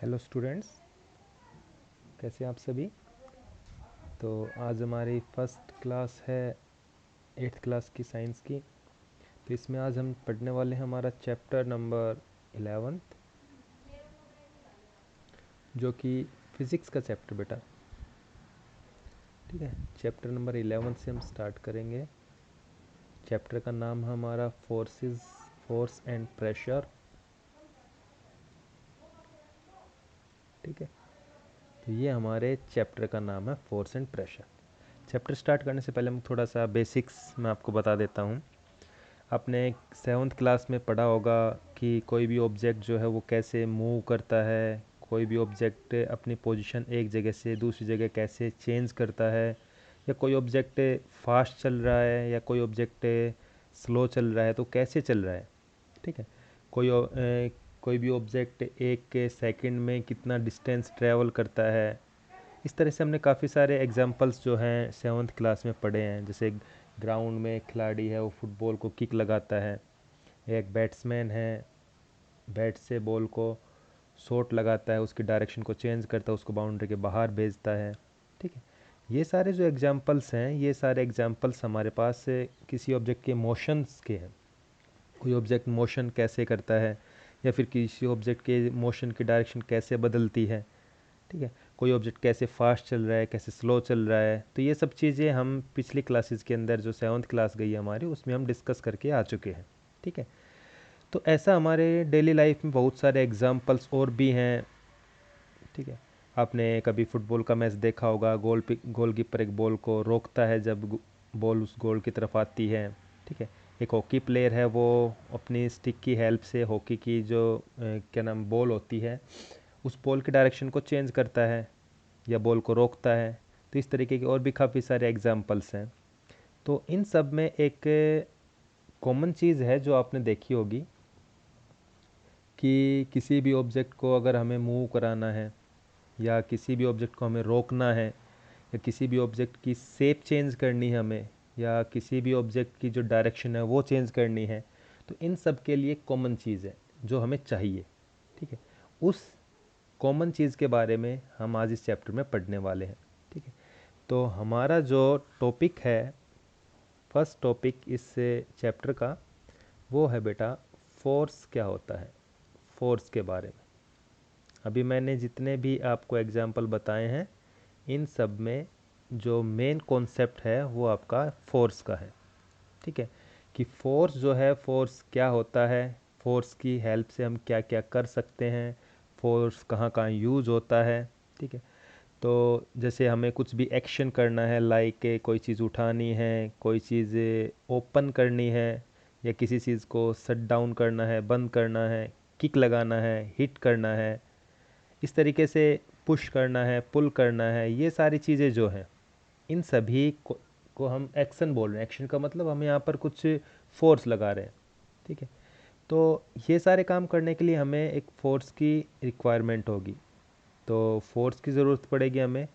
Hello students, कैसे हैं आप सभी। तो आज हमारी फर्स्ट क्लास है 8th क्लास की साइंस की। तो इसमें आज हम पढ़ने वाले हैं हमारा चैप्टर नंबर 11th, जो कि फिज़िक्स का चैप्टर बेटा। ठीक है, चैप्टर नंबर 11 से हम स्टार्ट करेंगे। चैप्टर का नाम है हमारा फोर्स एंड प्रेशर। ठीक है, तो ये हमारे चैप्टर का नाम है force and pressure. Chapter start करने से पहले हम थोड़ा सा बेसिक्स मैं आपको बता देता हूँ। आपने 7th क्लास में पढ़ा होगा कि कोई भी ऑब्जेक्ट जो है वो कैसे मूव करता है, कोई भी ऑब्जेक्ट अपनी पोजीशन एक जगह से दूसरी जगह कैसे चेंज करता है, या कोई ऑब्जेक्ट फास्ट चल रहा है या कोई ऑब्जेक्ट स्लो चल रहा है तो कैसे चल रहा है। ठीक है, कोई भी ऑब्जेक्ट एक सेकंड में कितना डिस्टेंस ट्रैवल करता है। इस तरह से हमने काफ़ी सारे एग्जांपल्स जो हैं 7th क्लास में पढ़े हैं। जैसे ग्राउंड में एक खिलाड़ी है, वो फुटबॉल को किक लगाता है। एक बैट्समैन है, बैट से बॉल को शॉट लगाता है, उसकी डायरेक्शन को चेंज करता है, उसको बाउंड्री के बाहर भेजता है। ठीक है, ये सारे जो एग्जांपल्स हैं, ये सारे एग्जांपल्स हमारे पास किसी ऑब्जेक्ट के मोशंस के हैं। कोई ऑब्जेक्ट मोशन कैसे करता है, या फिर किसी ऑब्जेक्ट के मोशन की डायरेक्शन कैसे बदलती है। ठीक है, कोई ऑब्जेक्ट कैसे फास्ट चल रहा है, कैसे स्लो चल रहा है। तो ये सब चीज़ें हम पिछली क्लासेस के अंदर जो 7th क्लास गई है हमारी, उसमें हम डिस्कस करके आ चुके हैं। ठीक है, तो ऐसा हमारे डेली लाइफ में बहुत सारे एग्जांपल्स और भी हैं। ठीक है, आपने कभी फुटबॉल का मैच देखा होगा, गोलकीपर एक बॉल को रोकता है जब बॉल उस गोल की तरफ आती है। ठीक है, एक हॉकी प्लेयर है, वो अपनी स्टिक की हेल्प से हॉकी की जो क्या नाम बॉल होती है, उस बॉल की डायरेक्शन को चेंज करता है या बॉल को रोकता है। तो इस तरीके के और भी काफ़ी सारे एग्जांपल्स हैं। तो इन सब में एक कॉमन चीज़ है जो आपने देखी होगी कि किसी भी ऑब्जेक्ट को अगर हमें मूव कराना है, या किसी भी ऑब्जेक्ट को हमें रोकना है, या किसी भी ऑब्जेक्ट की शेप चेंज करनी है हमें, या किसी भी ऑब्जेक्ट की जो डायरेक्शन है वो चेंज करनी है, तो इन सब के लिए कॉमन चीज़ है जो हमें चाहिए। ठीक है, उस कॉमन चीज़ के बारे में हम आज इस चैप्टर में पढ़ने वाले हैं। ठीक है, तो हमारा जो टॉपिक है, फर्स्ट टॉपिक इस चैप्टर का, वो है बेटा फोर्स क्या होता है, फोर्स के बारे में। अभी मैंने जितने भी आपको एग्जाम्पल बताए हैं, इन सब में जो मेन कॉन्सेप्ट है वो आपका फोर्स का है। ठीक है, कि फोर्स जो है, फोर्स क्या होता है, फोर्स की हेल्प से हम क्या क्या कर सकते हैं, फोर्स कहाँ कहाँ यूज़ होता है। ठीक है, तो जैसे हमें कुछ भी एक्शन करना है, लाइक कोई चीज़ उठानी है, कोई चीज़ ओपन करनी है, या किसी चीज़ को शट डाउन करना है, बंद करना है, किक लगाना है, हिट करना है, इस तरीके से पुश करना है, पुल करना है, ये सारी चीज़ें जो हैं, इन सभी को हम एक्शन बोल रहे हैं। एक्शन का मतलब हम यहाँ पर कुछ फोर्स लगा रहे हैं। ठीक है, तो ये सारे काम करने के लिए हमें एक फोर्स की रिक्वायरमेंट होगी, तो फोर्स की ज़रूरत पड़ेगी हमें।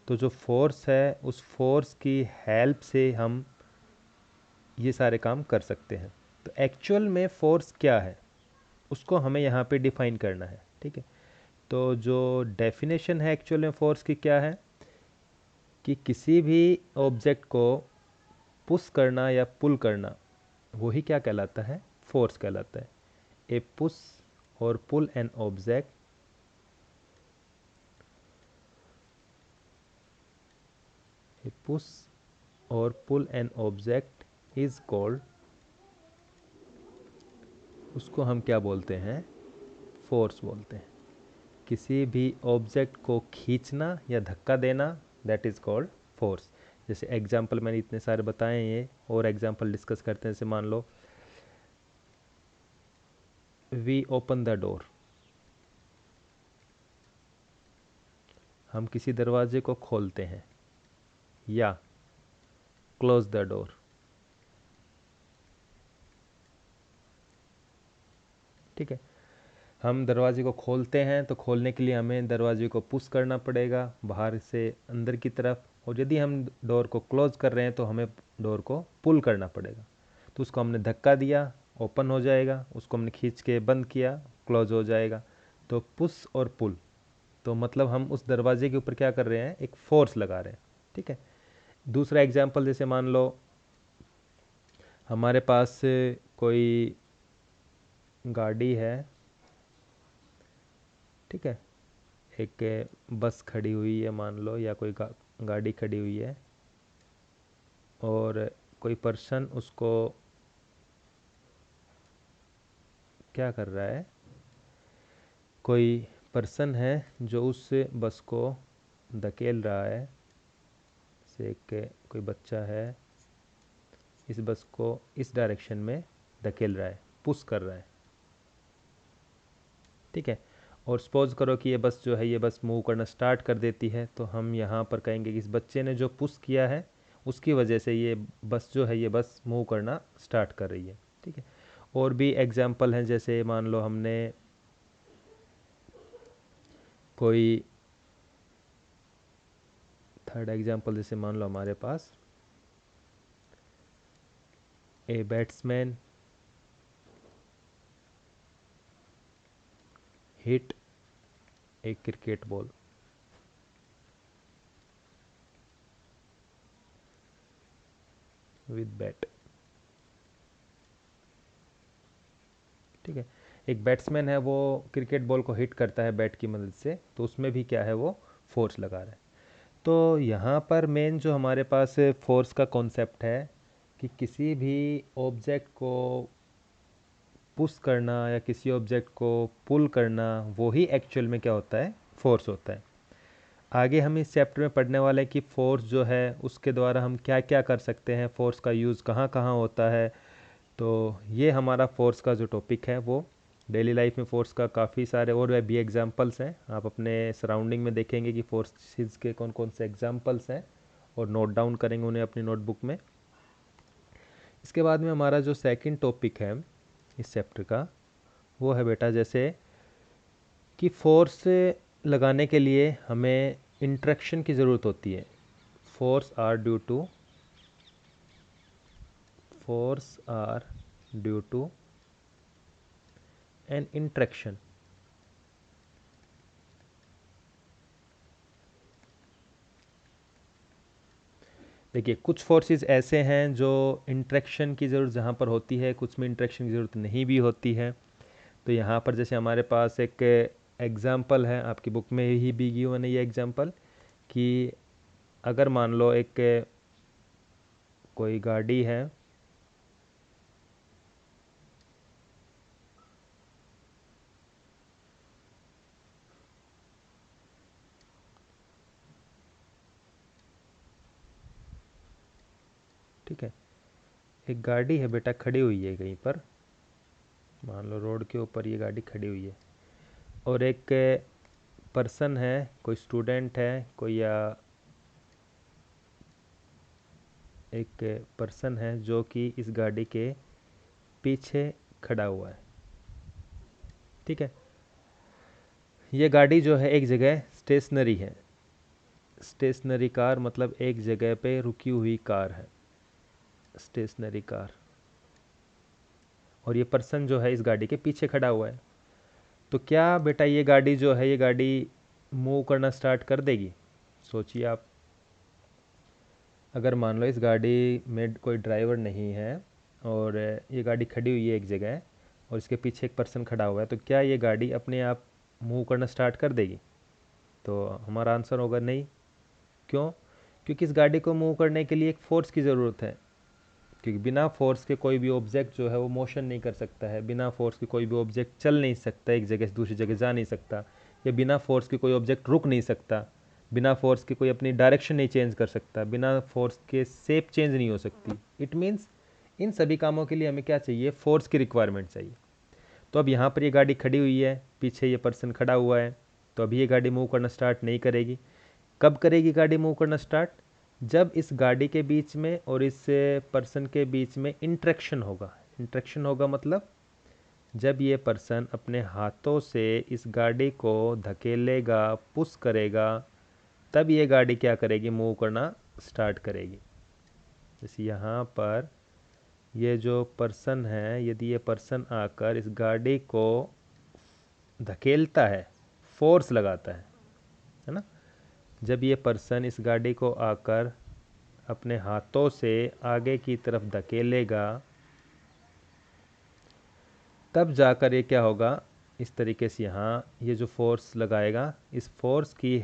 तो जो फोर्स है, उस फोर्स की हेल्प से हम ये सारे काम कर सकते हैं। तो एक्चुअल में फोर्स क्या है, उसको हमें यहाँ पे डिफाइन करना है। ठीक है, तो जो डेफिनेशन है एक्चुअल में फोर्स की क्या है, कि किसी भी ऑब्जेक्ट को पुश करना या पुल करना, वही क्या कहलाता है, फोर्स कहलाता है। ए पुश और पुल एन ऑब्जेक्ट, ए पुश और पुल एन ऑब्जेक्ट इज कॉल्ड, उसको हम क्या बोलते हैं, फोर्स बोलते हैं। किसी भी ऑब्जेक्ट को खींचना या धक्का देना, दैट इज़ कॉल्ड फोर्स। जैसे एग्जाम्पल मैंने इतने सारे बताए हैं, ये और एग्जाम्पल डिस्कस करते हैं। जैसे मान लो वी ओपन द डोर, हम किसी दरवाजे को खोलते हैं, या क्लोज द डोर। ठीक है, हम दरवाजे को खोलते हैं तो खोलने के लिए हमें दरवाजे को पुश करना पड़ेगा बाहर से अंदर की तरफ, और यदि हम डोर को क्लोज कर रहे हैं तो हमें डोर को पुल करना पड़ेगा। तो उसको हमने धक्का दिया, ओपन हो जाएगा, उसको हमने खींच के बंद किया, क्लोज हो जाएगा। तो पुश और पुल, तो मतलब हम उस दरवाजे के ऊपर क्या कर रहे हैं, एक फोर्स लगा रहे हैं। ठीक है। दूसरा एग्जाम्पल, जैसे मान लो हमारे पास कोई गाड़ी है, ठीक है, एक बस खड़ी हुई है मान लो, या कोई गाड़ी खड़ी हुई है, और कोई पर्सन उसको क्या कर रहा है, कोई पर्सन है जो उस बस को धकेल रहा है। जैसे एक कोई बच्चा है, इस बस को इस डायरेक्शन में धकेल रहा है, पुश कर रहा है। ठीक है। और सपोज करो कि ये बस जो है, ये बस मूव करना स्टार्ट कर देती है, तो हम यहाँ पर कहेंगे कि इस बच्चे ने जो पुश किया है उसकी वजह से ये बस जो है, ये बस मूव करना स्टार्ट कर रही है। ठीक है। और भी एग्जाम्पल हैं, जैसे मान लो हमने कोई थर्ड एग्जाम्पल, जैसे मान लो हमारे पास a batsman hit a cricket ball. With bat. ठीक है। एक बैट्समैन है, वो क्रिकेट बॉल को हिट करता है बैट की मदद से, तो उसमें भी क्या है, वो फोर्स लगा रहा है। तो यहाँ पर मेन जो हमारे पास फोर्स का कॉन्सेप्ट है कि किसी भी ऑब्जेक्ट को पुश करना या किसी ऑब्जेक्ट को पुल करना, वो ही एक्चुअल में क्या होता है, फोर्स होता है। आगे हम इस चैप्टर में पढ़ने वाले हैं कि फोर्स जो है उसके द्वारा हम क्या क्या कर सकते हैं, फोर्स का यूज़ कहाँ कहाँ होता है। तो ये हमारा फोर्स का जो टॉपिक है, वो डेली लाइफ में फोर्स का काफ़ी सारे और भी एग्जांपल्स हैं। आप अपने सराउंडिंग में देखेंगे कि फोर्सेस के कौन कौन से एग्जांपल्स हैं, और नोट डाउन करेंगे उन्हें अपनी नोटबुक में। इसके बाद में हमारा जो सेकंड टॉपिक है इस चैप्टर का, वो है बेटा जैसे कि फोर्स लगाने के लिए हमें इंट्रैक्शन की ज़रूरत होती है। Force are due to an interaction. देखिए, कुछ फोर्सेस ऐसे हैं जो इंट्रैक्शन की ज़रूरत जहाँ पर होती है, कुछ में इंट्रैक्शन की ज़रूरत नहीं भी होती है। तो यहाँ पर जैसे हमारे पास एक एग्ज़ाम्पल है, आपकी बुक में ही भी गिवन है ये एग्ज़ाम्पल, कि अगर मान लो एक कोई गाड़ी है, ठीक है, एक गाड़ी है बेटा खड़ी हुई है कहीं पर, मान लो रोड के ऊपर ये गाड़ी खड़ी हुई है, और एक पर्सन है, कोई स्टूडेंट है कोई, या एक पर्सन है जो कि इस गाड़ी के पीछे खड़ा हुआ है। ठीक है। ये गाड़ी जो है एक जगह स्टेशनरी है। स्टेशनरी कार मतलब एक जगह पे रुकी हुई कार है, स्टेशनरी कार। और ये पर्सन जो है इस गाड़ी के पीछे खड़ा हुआ है। तो क्या बेटा ये गाड़ी जो है, ये गाड़ी मूव करना स्टार्ट कर देगी? सोचिए आप, अगर मान लो इस गाड़ी में कोई ड्राइवर नहीं है, और ये गाड़ी खड़ी हुई है एक जगह, और इसके पीछे एक पर्सन खड़ा हुआ है, तो क्या ये गाड़ी अपने आप मूव करना स्टार्ट कर देगी? तो हमारा आंसर होगा नहीं। क्यों? क्योंकि इस गाड़ी को मूव करने के लिए एक फ़ोर्स की ज़रूरत है। क्योंकि बिना फोर्स के कोई भी ऑब्जेक्ट जो है वो मोशन नहीं कर सकता है, बिना फोर्स के कोई भी ऑब्जेक्ट चल नहीं सकता, एक जगह से दूसरी जगह जा नहीं सकता, या बिना फोर्स के कोई ऑब्जेक्ट रुक नहीं सकता, बिना फोर्स के कोई अपनी डायरेक्शन नहीं चेंज कर सकता, बिना फोर्स के शेप चेंज नहीं हो सकती। इट मीन्स इन सभी कामों के लिए हमें क्या चाहिए, फोर्स की रिक्वायरमेंट चाहिए। तो अब यहाँ पर ये गाड़ी खड़ी हुई है, पीछे ये पर्सन खड़ा हुआ है, तो अभी ये गाड़ी मूव करना स्टार्ट नहीं करेगी। कब करेगी गाड़ी मूव करना स्टार्ट? जब इस गाड़ी के बीच में और इस पर्सन के बीच में इंट्रैक्शन होगा। इंट्रैक्शन होगा मतलब जब ये पर्सन अपने हाथों से इस गाड़ी को धकेलेगा, पुश करेगा, तब ये गाड़ी क्या करेगी, मूव करना स्टार्ट करेगी। जैसे यहाँ पर ये जो पर्सन है, यदि ये पर्सन आकर इस गाड़ी को धकेलता है, फोर्स लगाता है, जब ये पर्सन इस गाड़ी को आकर अपने हाथों से आगे की तरफ धकेलेगा, तब जाकर ये क्या होगा, इस तरीके से यहाँ ये जो फोर्स लगाएगा, इस फोर्स की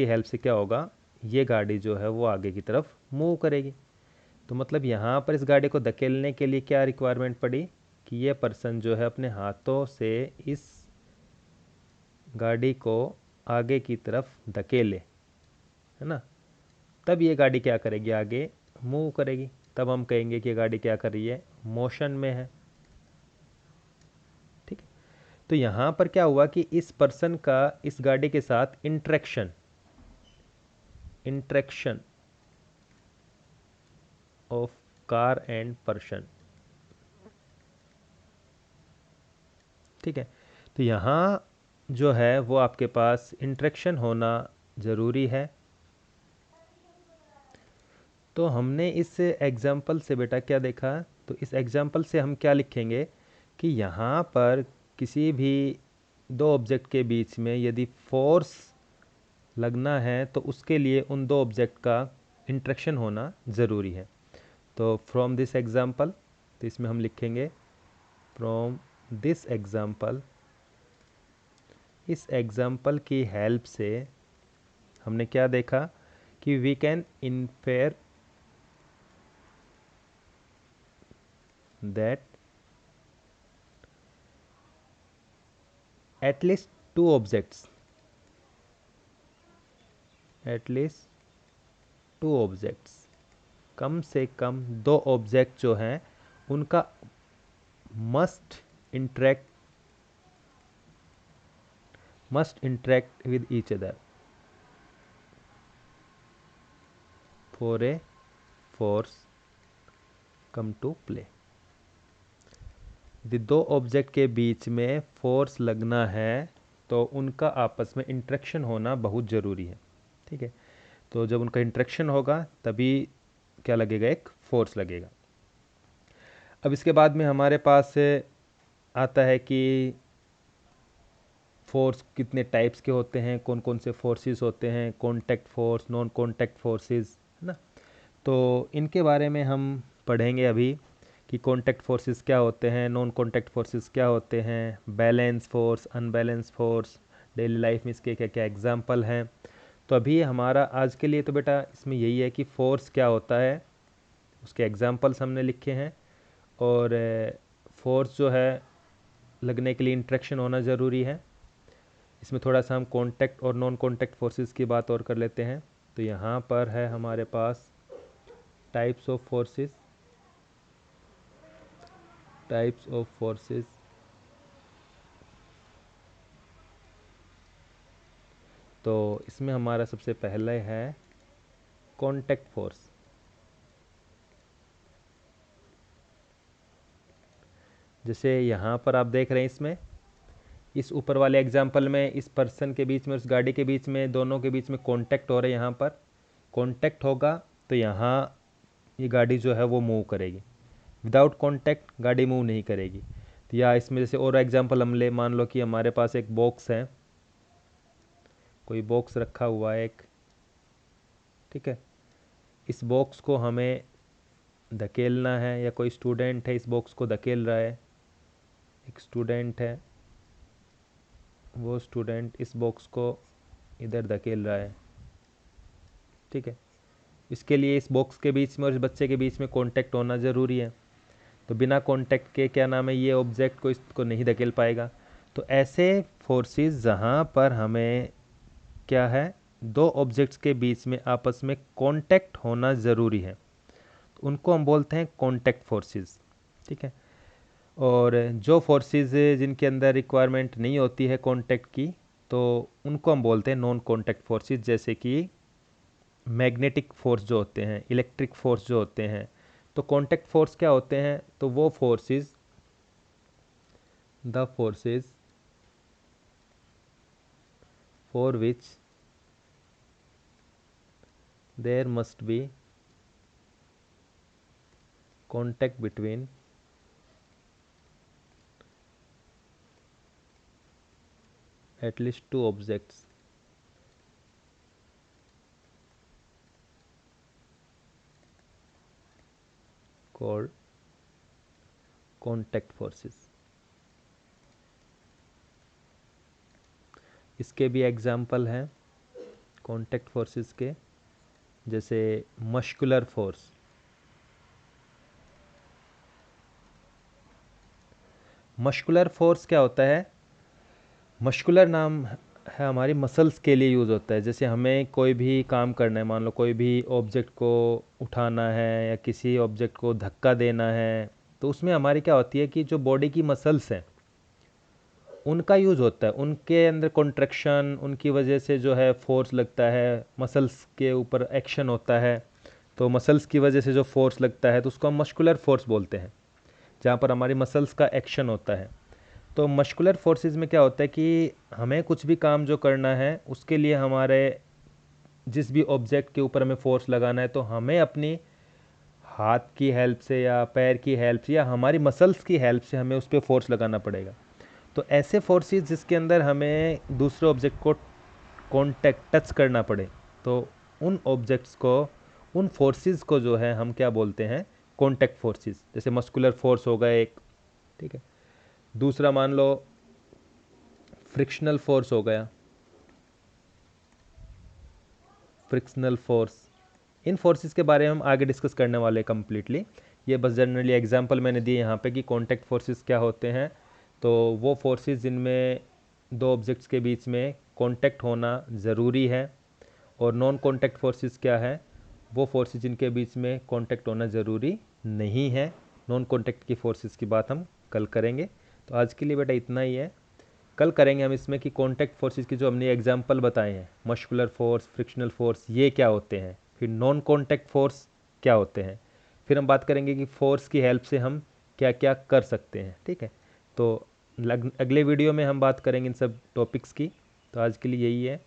हेल्प से क्या होगा, ये गाड़ी जो है वो आगे की तरफ मूव करेगी। तो मतलब यहाँ पर इस गाड़ी को धकेलने के लिए क्या रिक्वायरमेंट पड़ी कि ये पर्सन जो है अपने हाथों से इस गाड़ी को आगे की तरफ धकेले, है ना। तब ये गाड़ी क्या करेगी, आगे मूव करेगी। तब हम कहेंगे कि ये गाड़ी क्या कर रही है, मोशन में है। ठीक है। तो यहाँ पर क्या हुआ कि इस पर्सन का इस गाड़ी के साथ interaction of car and person. ठीक है। तो यहाँ जो है वो आपके पास इंट्रैक्शन होना ज़रूरी है। तो हमने इस एग्जाम्पल से बेटा क्या देखा, तो इस एग्जाम्पल से हम क्या लिखेंगे कि यहाँ पर किसी भी दो ऑब्जेक्ट के बीच में यदि फोर्स लगना है तो उसके लिए उन दो ऑब्जेक्ट का इंट्रैक्शन होना ज़रूरी है। तो फ्रॉम दिस एग्जाम्पल, तो इसमें हम लिखेंगे फ्रॉम दिस एग्जाम्पल, इस एग्जाम्पल की हेल्प से हमने क्या देखा कि we can infer that at least two objects, कम से कम दो ऑब्जेक्ट जो हैं उनका must interact with each other for a force come to play. यदि दो ऑब्जेक्ट के बीच में फोर्स लगना है तो उनका आपस में इंटरेक्शन होना बहुत ज़रूरी है। ठीक है। तो जब उनका इंटरेक्शन होगा तभी क्या लगेगा, एक फोर्स लगेगा। अब इसके बाद में हमारे पास आता है कि फोर्स कितने टाइप्स के होते हैं, कौन कौन से फोर्सेस होते हैं, contact force, non contact forces, है ना। तो इनके बारे में हम पढ़ेंगे अभी कि कॉन्टैक्ट फोर्सेस क्या होते हैं, नॉन कॉन्टैक्ट फोर्सेस क्या होते हैं, balance force, unbalance force, daily life में इसके क्या क्या एग्जाम्पल हैं। तो अभी हमारा आज के लिए तो बेटा इसमें यही है कि फोर्स क्या होता है, उसके एग्जाम्पल्स हमने लिखे हैं, और फोर्स जो है लगने के लिए इंट्रैक्शन होना ज़रूरी है। इसमें थोड़ा सा हम कॉन्टैक्ट और नॉन कॉन्टैक्ट फोर्सेस की बात और कर लेते हैं। तो यहाँ पर है हमारे पास टाइप्स ऑफ फोर्सेस। तो इसमें हमारा सबसे पहले है कॉन्टैक्ट फोर्स। जैसे यहाँ पर आप देख रहे हैं, इसमें इस ऊपर वाले एग्जाम्पल में इस पर्सन के बीच में, उस गाड़ी के बीच में, दोनों के बीच में कॉन्टैक्ट हो रहा है। यहाँ पर कॉन्टैक्ट होगा तो यहाँ ये गाड़ी जो है वो मूव करेगी। विदाउट कॉन्टैक्ट गाड़ी मूव नहीं करेगी। तो या इसमें जैसे और एग्जांपल हम ले, मान लो कि हमारे पास एक बॉक्स है, कोई बॉक्स रखा हुआ है एक, ठीक है। इस बॉक्स को हमें धकेलना है, या कोई स्टूडेंट है इस बॉक्स को धकेल रहा है, एक स्टूडेंट है, वो स्टूडेंट इस बॉक्स को इधर धकेल रहा है, ठीक है। इसके लिए इस बॉक्स के बीच में और इस बच्चे के बीच में कांटेक्ट होना ज़रूरी है। तो बिना कांटेक्ट के क्या नाम है, ये ऑब्जेक्ट को इसको नहीं धकेल पाएगा। तो ऐसे फोर्सेस जहाँ पर हमें क्या है, दो ऑब्जेक्ट्स के बीच में आपस में कांटेक्ट होना ज़रूरी है, तो उनको हम बोलते हैं कांटेक्ट फोर्सेस। ठीक है। और जो फोर्सेस जिनके अंदर रिक्वायरमेंट नहीं होती है कांटेक्ट की, तो उनको हम बोलते हैं नॉन कांटेक्ट फोर्सेस। जैसे कि मैग्नेटिक फोर्स जो होते हैं, इलेक्ट्रिक फोर्स जो होते हैं। तो कांटेक्ट फोर्स क्या होते हैं, तो वो forces, the forces for which there must be contact between at least two objects called contact forces. इसके भी एग्जाम्पल हैं कॉन्टैक्ट फोर्सेस के, जैसे मस्कुलर फोर्स। मस्कुलर फोर्स क्या होता है? मस्कुलर नाम है हमारी मसल्स के लिए यूज़ होता है। जैसे हमें कोई भी काम करना है, मान लो कोई भी ऑब्जेक्ट को उठाना है या किसी ऑब्जेक्ट को धक्का देना है, तो उसमें हमारी क्या होती है कि जो बॉडी की मसल्स हैं उनका यूज़ होता है, उनके अंदर कॉन्ट्रैक्शन, उनकी वजह से जो है फोर्स लगता है, मसल्स के ऊपर एक्शन होता है, तो मसल्स की वजह से जो फोर्स लगता है तो उसको हम मस्कुलर फोर्स बोलते हैं, जहाँ पर हमारी मसल्स का एक्शन होता है। तो मस्कुलर फोर्सेस में क्या होता है कि हमें कुछ भी काम जो करना है उसके लिए हमारे जिस भी ऑब्जेक्ट के ऊपर हमें फोर्स लगाना है तो हमें अपनी हाथ की हेल्प से या पैर की हेल्प से या हमारी मसल्स की हेल्प से हमें उस पर फोर्स लगाना पड़ेगा। तो ऐसे फोर्सेस जिसके अंदर हमें दूसरे ऑब्जेक्ट को कांटेक्ट टच करना पड़े, तो उन ऑब्जेक्ट्स को, उन फोर्सेस को जो है हम क्या बोलते हैं? Contact forces. जैसे मस्कुलर फोर्स हो गया एक, ठीक है। दूसरा मान लो फ्रिक्शनल फोर्स हो गया, फ्रिक्शनल फोर्स। इन फोर्सेस के बारे में हम आगे डिस्कस करने वाले हैं कम्प्लीटली। ये बस जनरली एग्जांपल मैंने दिए यहाँ पे कि कांटेक्ट फोर्सेस क्या होते हैं। तो वो फोर्सेस जिनमें दो ऑब्जेक्ट्स के बीच में कांटेक्ट होना ज़रूरी है, और नॉन कांटेक्ट फोर्सेस क्या है? वो फोर्सेस जिनके बीच में कांटेक्ट होना ज़रूरी नहीं है। नॉन कांटेक्ट की फोर्सेस की बात हम कल करेंगे। तो आज के लिए बेटा इतना ही है। कल करेंगे हम इसमें कि कांटेक्ट फोर्सेस की जो हमने एग्जांपल बताए हैं, मस्कुलर फोर्स, फ्रिक्शनल फोर्स, ये क्या होते हैं, फिर नॉन कांटेक्ट फोर्स क्या होते हैं, फिर हम बात करेंगे कि फोर्स की हेल्प से हम क्या क्या कर सकते हैं। ठीक है, तो अगले वीडियो में हम बात करेंगे इन सब टॉपिक्स की। तो आज के लिए यही है।